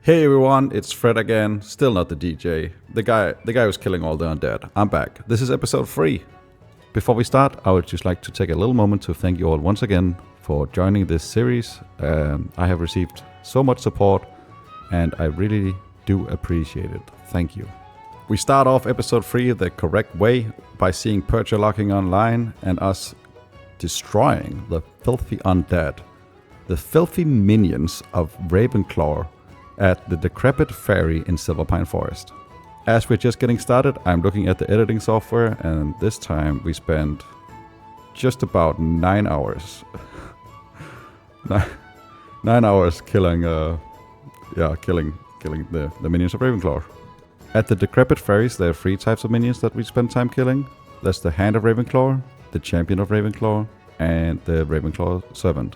Hey everyone, it's Fred again. Still not the DJ. The guy who's killing all the undead. I'm back. This is episode 3. Before we start, I would just like to take a little moment to thank you all once again for joining this series. I have received so much support and I really do appreciate it. Thank you. We start off episode 3 the correct way by seeing Purging locking online and us destroying the filthy undead. The filthy minions of Ravenclaw at the decrepit ferry in Silverpine Forest. As we're just getting started, I'm looking at the editing software, and this time we spent just about 9 hours. 9 hours killing the minions of Ravenclaw. At the decrepit ferries, there are 3 types of minions that we spend time killing. That's the Hand of Ravenclaw, the Champion of Ravenclaw, and the Ravenclaw Servant.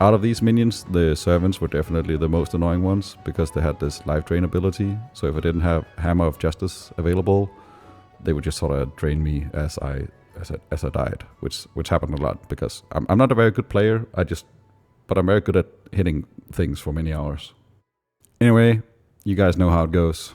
Out of these minions, the servants were definitely the most annoying ones because they had this life drain ability. So if I didn't have Hammer of Justice available, they would just sort of drain me as I died, which happened a lot because I'm not a very good player. But I'm very good at hitting things for many hours. Anyway, you guys know how it goes.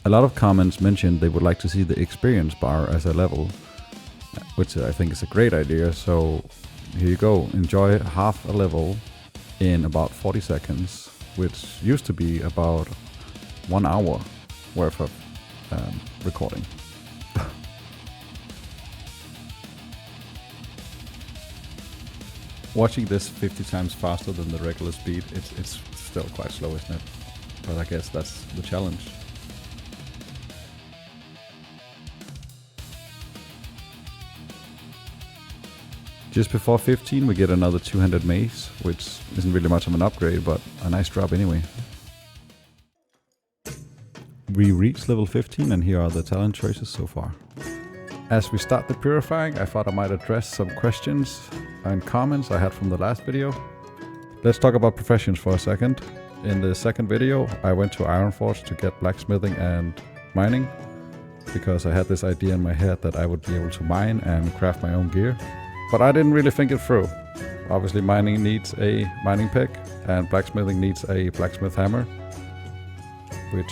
A lot of comments mentioned they would like to see the experience bar as a level, which I think is a great idea. So here you go, enjoy half a level in about 40 seconds, which used to be about 1 hour worth of recording. Watching this 50 times faster than the regular speed, it's still quite slow, isn't it? But I guess that's the challenge. Just before 15 we get another 200 mace, which isn't really much of an upgrade, but a nice drop anyway. We reached level 15 and here are the talent choices so far. As we start the purifying, I thought I might address some questions and comments I had from the last video. Let's talk about professions for a second. In the second video I went to Ironforge to get blacksmithing and mining, because I had this idea in my head that I would be able to mine and craft my own gear. But I didn't really think it through. Obviously mining needs a mining pick and blacksmithing needs a blacksmith hammer, which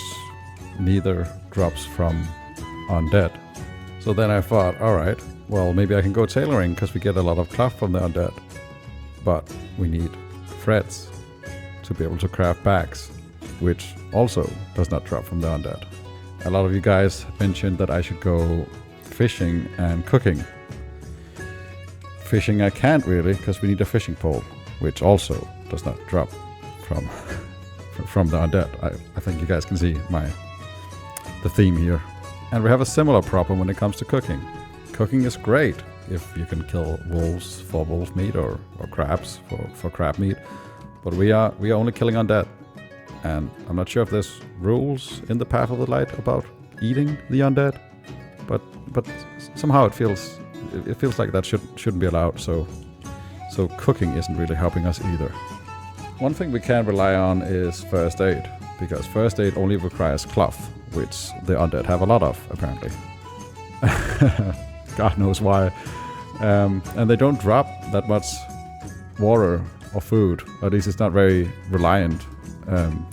neither drops from undead. So then I thought, alright, well maybe I can go tailoring because we get a lot of cloth from the undead. But we need threads to be able to craft bags, which also does not drop from the undead. A lot of you guys mentioned that I should go fishing and cooking. Fishing I can't really, because we need a fishing pole, which also does not drop from the undead. I think you guys can see the theme here. And we have a similar problem when it comes to cooking. Cooking is great if you can kill wolves for wolf meat or crabs for crab meat, but we are only killing undead. And I'm not sure if there's rules in the Path of the Light about eating the undead, but somehow it feels like that shouldn't be allowed, so cooking isn't really helping us either. One thing we can rely on is first aid, because first aid only requires cloth, which the undead have a lot of, apparently. God knows why. And they don't drop that much water or food, or at least it's not very reliant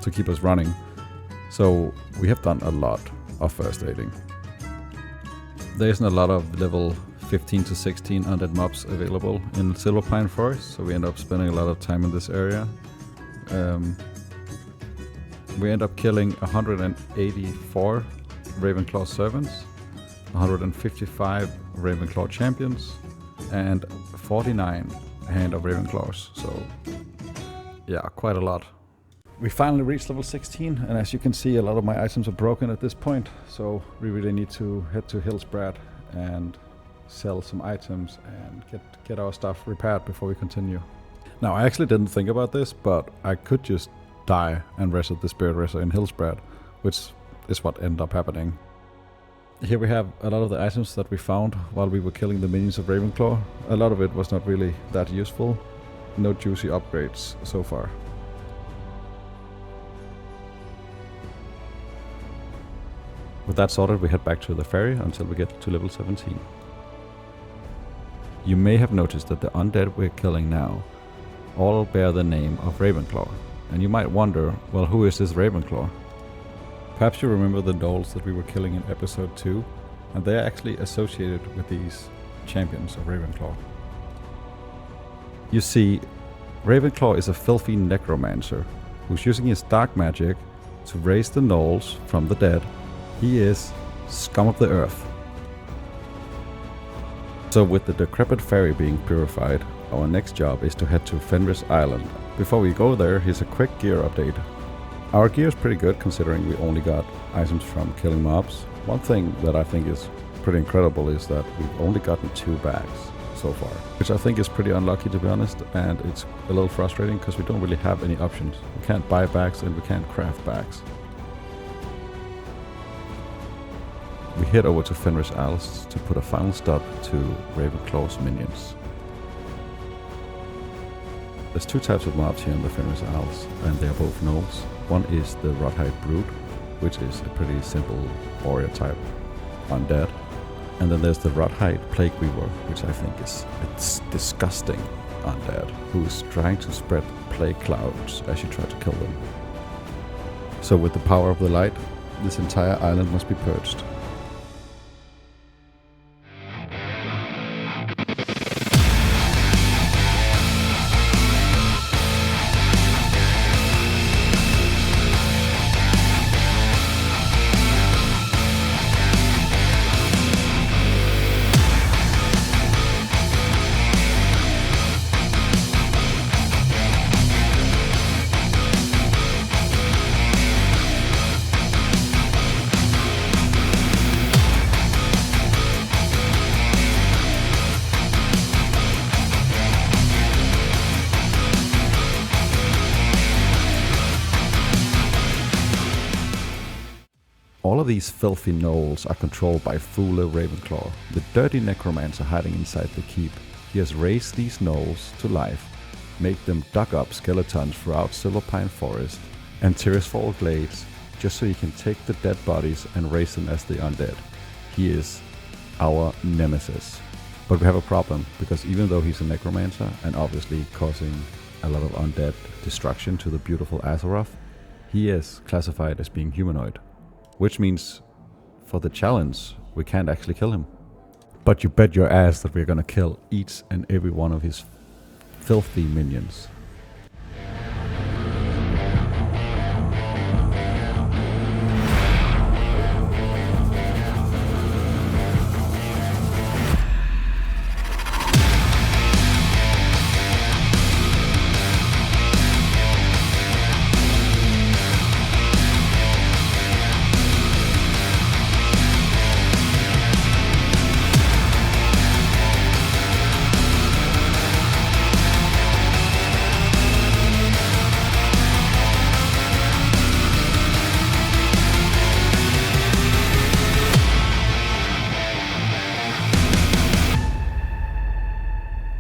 to keep us running. So we have done a lot of first aiding. There isn't a lot of level 15 to 16 undead mobs available in Silverpine Forest, so we end up spending a lot of time in this area. We end up killing 184 Ravenclaw servants, 155 Ravenclaw champions, and 49 Hand of Ravenclaws, so yeah, quite a lot. We finally reached level 16, and as you can see, a lot of my items are broken at this point, so we really need to head to Hillsbrad and sell some items and get our stuff repaired before we continue. Now, I actually didn't think about this, but I could just die and rest at the Spirit Reser in Hillsbrad, which is what ended up happening. Here we have a lot of the items that we found while we were killing the minions of Ravenclaw. A lot of it was not really that useful. No juicy upgrades so far. With that sorted, we head back to the ferry until we get to level 17. You may have noticed that the undead we're killing now all bear the name of Ravenclaw. And you might wonder, well, who is this Ravenclaw? Perhaps you remember the gnolls that we were killing in episode 2, and they are actually associated with these champions of Ravenclaw. You see, Ravenclaw is a filthy necromancer who's using his dark magic to raise the gnolls from the dead. He is scum of the earth. So with the decrepit ferry being purified, our next job is to head to Fenris Island. Before we go there, here's a quick gear update. Our gear is pretty good considering we only got items from killing mobs. One thing that I think is pretty incredible is that we've only gotten 2 bags so far, which I think is pretty unlucky to be honest, and it's a little frustrating because we don't really have any options. We can't buy bags and we can't craft bags. We head over to Fenris Isles to put a final stop to Ravenclaw's minions. There's 2 types of mobs here in the Fenris Isles, and they are both gnolls. One is the Rothhide Brood, which is a pretty simple warrior type undead. And then there's the Rothhide Plague Weaver, which I think is a disgusting undead, who is trying to spread plague clouds as you try to kill them. So with the power of the light, this entire island must be purged. All of these filthy gnolls are controlled by Thule Ravenclaw, the dirty necromancer hiding inside the keep. He has raised these gnolls to life, made them dug up skeletons throughout Silverpine Forest and Tirisfal Glades, just so he can take the dead bodies and raise them as the undead. He is our nemesis. But we have a problem, because even though he's a necromancer and obviously causing a lot of undead destruction to the beautiful Azeroth, he is classified as being humanoid. Which means, for the challenge, we can't actually kill him. But you bet your ass that we're gonna kill each and every one of his filthy minions.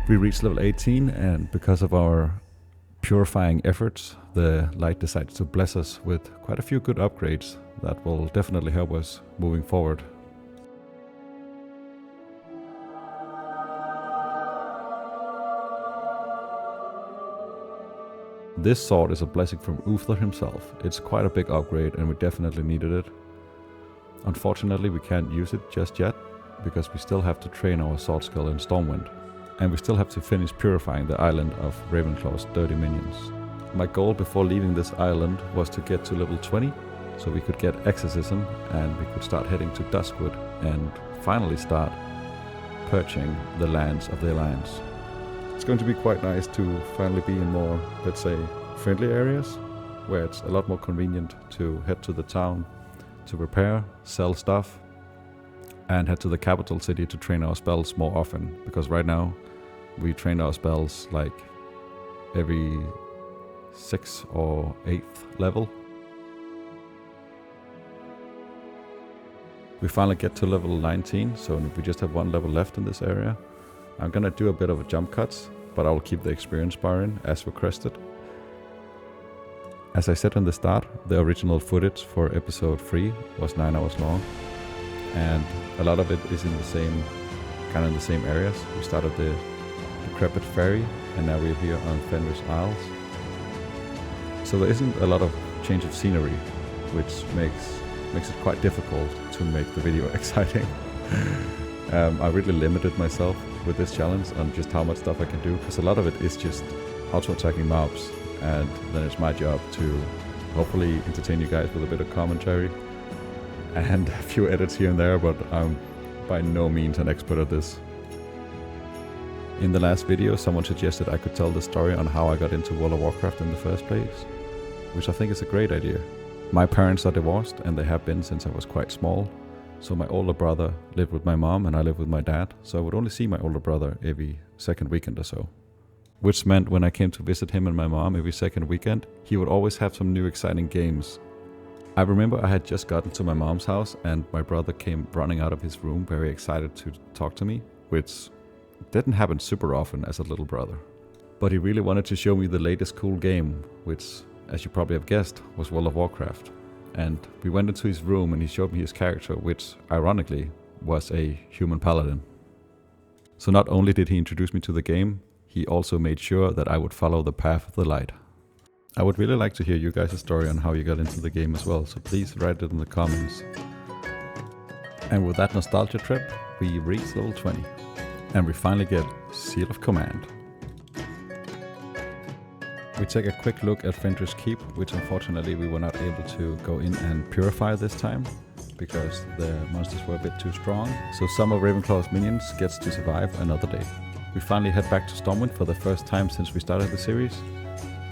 We reached level 18, and because of our purifying efforts, the light decides to bless us with quite a few good upgrades that will definitely help us moving forward. This sword is a blessing from Uther himself. It's quite a big upgrade and we definitely needed it. Unfortunately, we can't use it just yet because we still have to train our sword skill in Stormwind. And we still have to finish purifying the island of Ravenclaw's dirty minions. My goal before leaving this island was to get to level 20, so we could get Exorcism and we could start heading to Duskwood and finally start purging the lands of the Alliance. It's going to be quite nice to finally be in more, let's say, friendly areas, where it's a lot more convenient to head to the town to repair, sell stuff, and head to the capital city to train our spells more often, because right now we train our spells like every 6th or 8th level. We finally get to level 19, so we just have one level left in this area. I'm gonna do a bit of a jump cuts, but I will keep the experience bar in as requested. As I said in the start, the original footage for episode 3 was 9 hours long, and a lot of it is in the same, kind of in the same areas. We started the decrepit ferry, and now we're here on Fenris Isles. So there isn't a lot of change of scenery, which makes it quite difficult to make the video exciting. I really limited myself with this challenge on just how much stuff I can do, because a lot of it is just auto-attacking mobs, and then it's my job to hopefully entertain you guys with a bit of commentary and a few edits here and there, but I'm by no means an expert at this. In the last video, someone suggested I could tell the story on how I got into World of Warcraft in the first place, which I think is a great idea. My parents are divorced, and they have been since I was quite small. So my older brother lived with my mom and I lived with my dad, so I would only see my older brother every second weekend or so. Which meant when I came to visit him and my mom every second weekend, he would always have some new exciting games. I remember I had just gotten to my mom's house and my brother came running out of his room very excited to talk to me, which didn't happen super often as a little brother. But he really wanted to show me the latest cool game, which, as you probably have guessed, was World of Warcraft. And we went into his room and he showed me his character, which, ironically, was a human paladin. So not only did he introduce me to the game, he also made sure that I would follow the path of the light. I would really like to hear you guys' story on how you got into the game as well, so please write it in the comments. And with that nostalgia trip, we reach level 20. And we finally get Seal of Command. We take a quick look at Fenris Keep, which unfortunately we were not able to go in and purify this time, because the monsters were a bit too strong, so some of Ravenclaw's minions gets to survive another day. We finally head back to Stormwind for the first time since we started the series,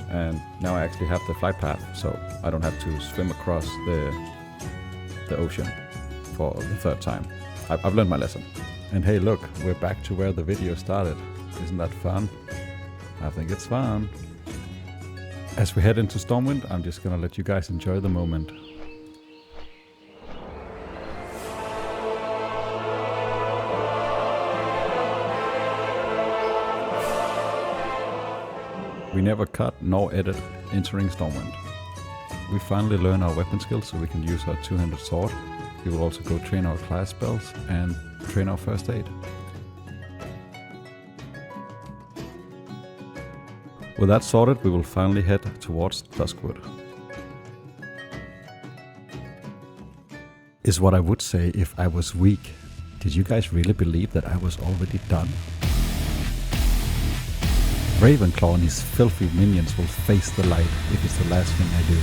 and now I actually have the flight path, so I don't have to swim across the ocean for the third time. I've learned my lesson. And hey look, we're back to where the video started. Isn't that fun? I think it's fun. As we head into Stormwind, I'm just gonna let you guys enjoy the moment. We never cut nor edit entering Stormwind. We finally learn our weapon skills so we can use our two-handed sword. We will also go train our class spells and train our first aid. With that sorted, we will finally head towards Duskwood. Is what I would say if I was weak. Did you guys really believe that I was already done? Ravenclaw and his filthy minions will face the light if it's the last thing I do.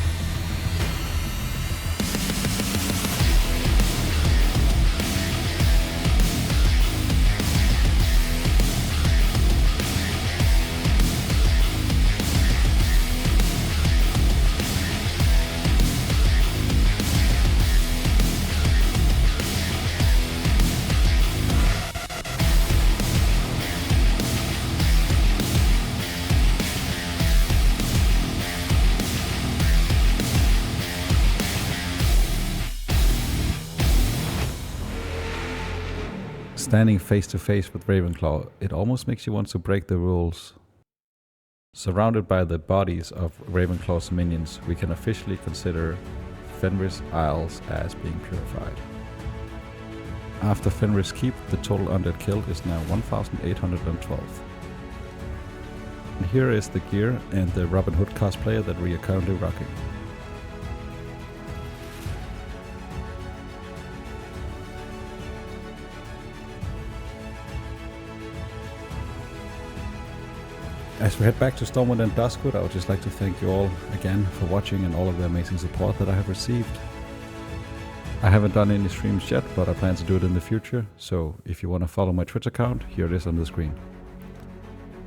Standing face to face with Ravenclaw, it almost makes you want to break the rules. Surrounded by the bodies of Ravenclaw's minions, we can officially consider Fenris Isles as being purified. After Fenris Keep, the total undead killed is now 1,812. And here is the gear and the Robin Hood cosplayer that we are currently rocking. As we head back to Stormwind and Duskwood, I would just like to thank you all again for watching and all of the amazing support that I have received. I haven't done any streams yet, but I plan to do it in the future, so if you want to follow my Twitch account, here it is on the screen.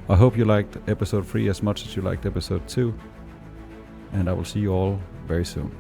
I hope you liked episode 3 as much as you liked episode 2, and I will see you all very soon.